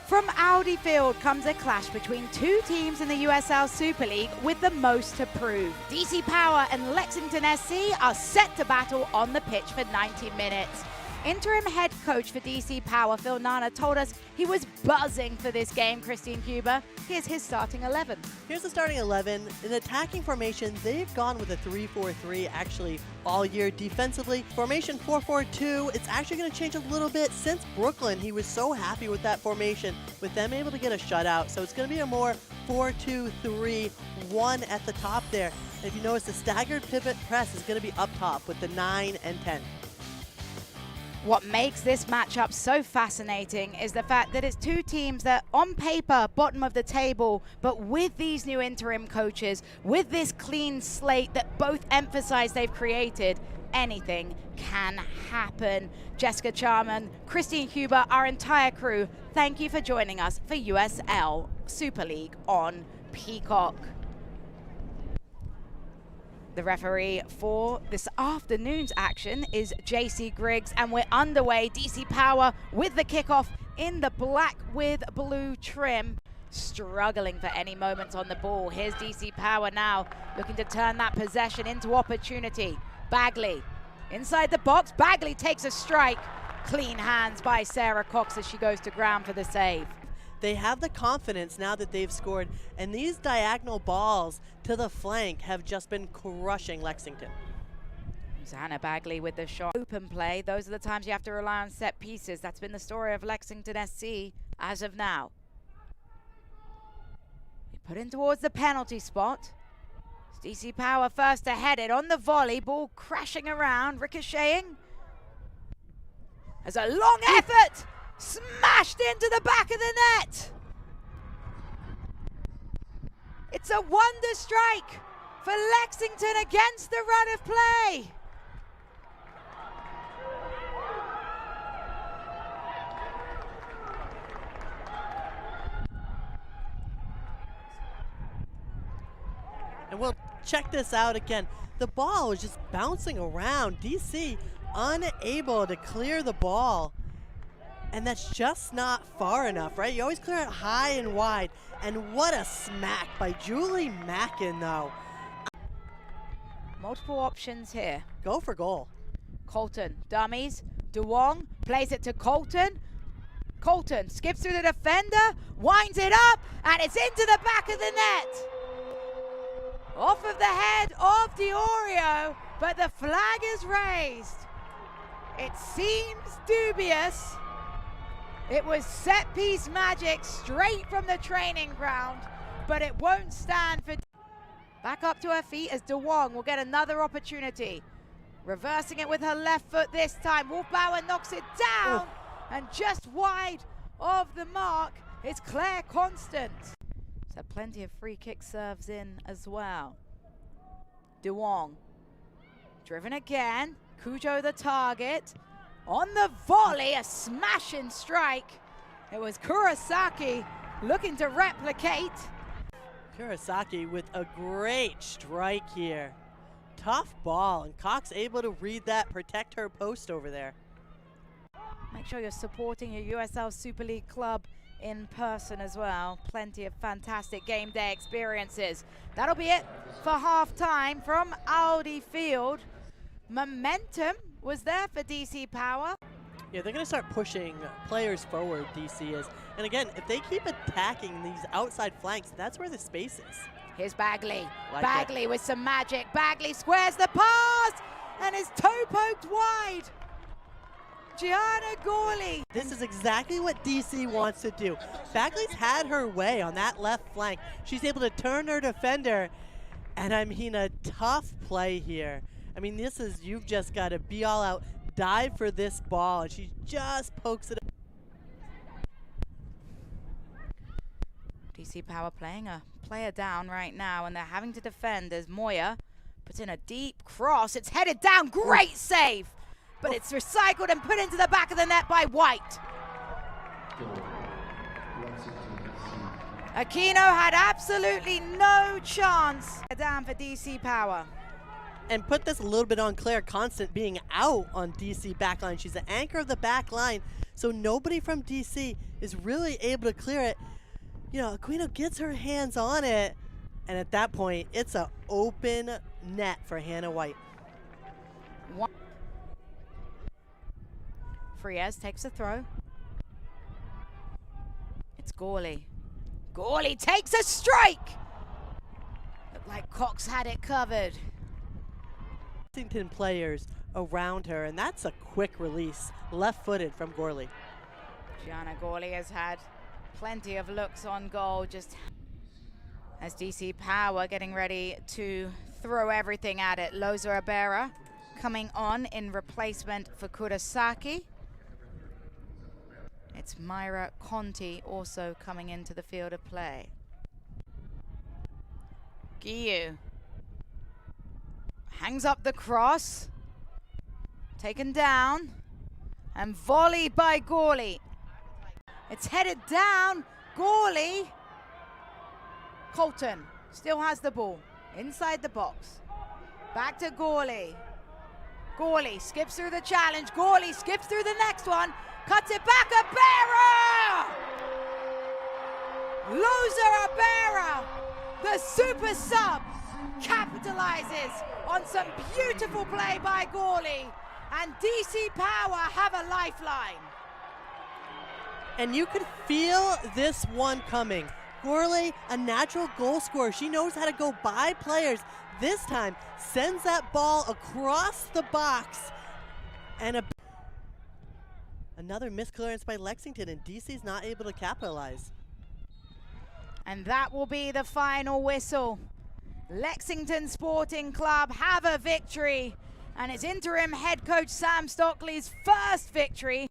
From Audi Field comes a clash between two teams in the USL Super League with the most to prove. DC Power and Lexington SC are set to battle on the pitch for 90 minutes. Interim head coach for DC Power, Phil Nana, told us he was buzzing for this game, Christian Huber. Here's his starting 11. Here's the starting 11. In attacking formation, they've gone with a 3-4-3 actually all year. Defensively, formation 4-4-2. It's actually going to change a little bit. Since Brooklyn, he was so happy with that formation, with them able to get a shutout. So it's going to be a more 4-2-3-1 at the top there. And if you notice, the staggered pivot press is going to be up top with the 9 and 10. What makes this matchup so fascinating is the fact that it's two teams that on paper bottom of the table, but with these new interim coaches, with this clean slate that both emphasize they've created, anything can happen. Jessica Charman, Christine Huber, our entire crew, thank you for joining us for USL Super League on Peacock. The referee for this afternoon's action is JC Griggs, and we're underway. DC Power with the kickoff in the black with blue trim, struggling for any moments on the ball. Here's DC Power now looking to turn that possession into opportunity. Bagley inside the box. Bagley takes a strike. Clean hands by Sarah Cox as she goes to ground for the save. They have the confidence now that they've scored, and these diagonal balls to the flank have just been crushing Lexington. Hannah Bagley with the shot. Open play, those are the times you have to rely on set pieces. That's been the story of Lexington SC as of now. He put in towards the penalty spot. It's DC Power first to head it on the volley, ball crashing around, ricocheting. As a long effort! Smashed into the back of the net. It's a wonder strike for Lexington against the run of play. And we'll check this out again. The ball was just bouncing around. DC unable to clear the ball. And that's just not far enough, right? You always clear it high and wide. And what a smack by Julie Mackin, though. Multiple options here. Go for goal. Colton, dummies. DeWong plays it to Colton. Colton skips through the defender, winds it up, and it's into the back of the net. Off of the head of DiOrio, but the flag is raised. It seems dubious. It was set-piece magic straight from the training ground, but it won't stand for... Back up to her feet as DeWong will get another opportunity. Reversing it with her left foot this time. Wolfbauer knocks it down, and just wide of the mark is Claire Constant. So plenty of free kick serves in as well. DeWong, driven again. Cujo the target. On the volley, a smashing strike. It was Kurosaki looking to replicate. Kurosaki with a great strike here. Tough ball, and Cox able to read that, protect her post over there. Make sure you're supporting your USL Super League club in person as well. Plenty of fantastic game day experiences. That'll be it for half-time from Audi Field. Momentum was there for DC Power. Yeah, they're going to start pushing players forward, DC is. And again, if they keep attacking these outside flanks, that's where the space is. Here's Bagley. Bagley with some magic. Bagley squares the pass and is toe poked wide. Gianna Gourley. This is exactly what DC wants to do. Bagley's had her way on that left flank. She's able to turn her defender. And I mean, a tough play here. I mean, this is, you've just got to be all out, dive for this ball, and she just pokes it up. DC Power playing a player down right now, and they're having to defend as Moyer puts in a deep cross. It's headed down, great save, but it's recycled and put into the back of the net by White. Aquino had absolutely no chance. Down for DC Power. And put this a little bit on Claire Constant being out on DC backline. She's the anchor of the backline, so nobody from DC is really able to clear it. You know, Aquino gets her hands on it, and at that point, it's an open net for Hannah White. Frias takes a throw. It's Gourley. Gourley takes a strike! Looked like Cox had it covered. Lexington players around her, and that's a quick release, left-footed from Gourley. Gianna Gourley has had plenty of looks on goal, just as DC Power getting ready to throw everything at it. Loza Abera coming on in replacement for Kurosaki. It's Myra Conti also coming into the field of play. Giyu hangs up the cross, taken down, and volleyed by Gourley. It's headed down, Gourley. Colton still has the ball inside the box. Back to Gourley. Gourley skips through the challenge. Gourley skips through the next one. Cuts it back, Abera! Loza Abera, the super sub, capitalizes on some beautiful play by Gourley, and DC Power have a lifeline. And you could feel this one coming. Gourley, a natural goal scorer. She knows how to go by players. This time, sends that ball across the box, and another misclearance by Lexington, and DC's not able to capitalize. And that will be the final whistle. Lexington Sporting Club have a victory, and it's interim head coach Sam Stockley's first victory.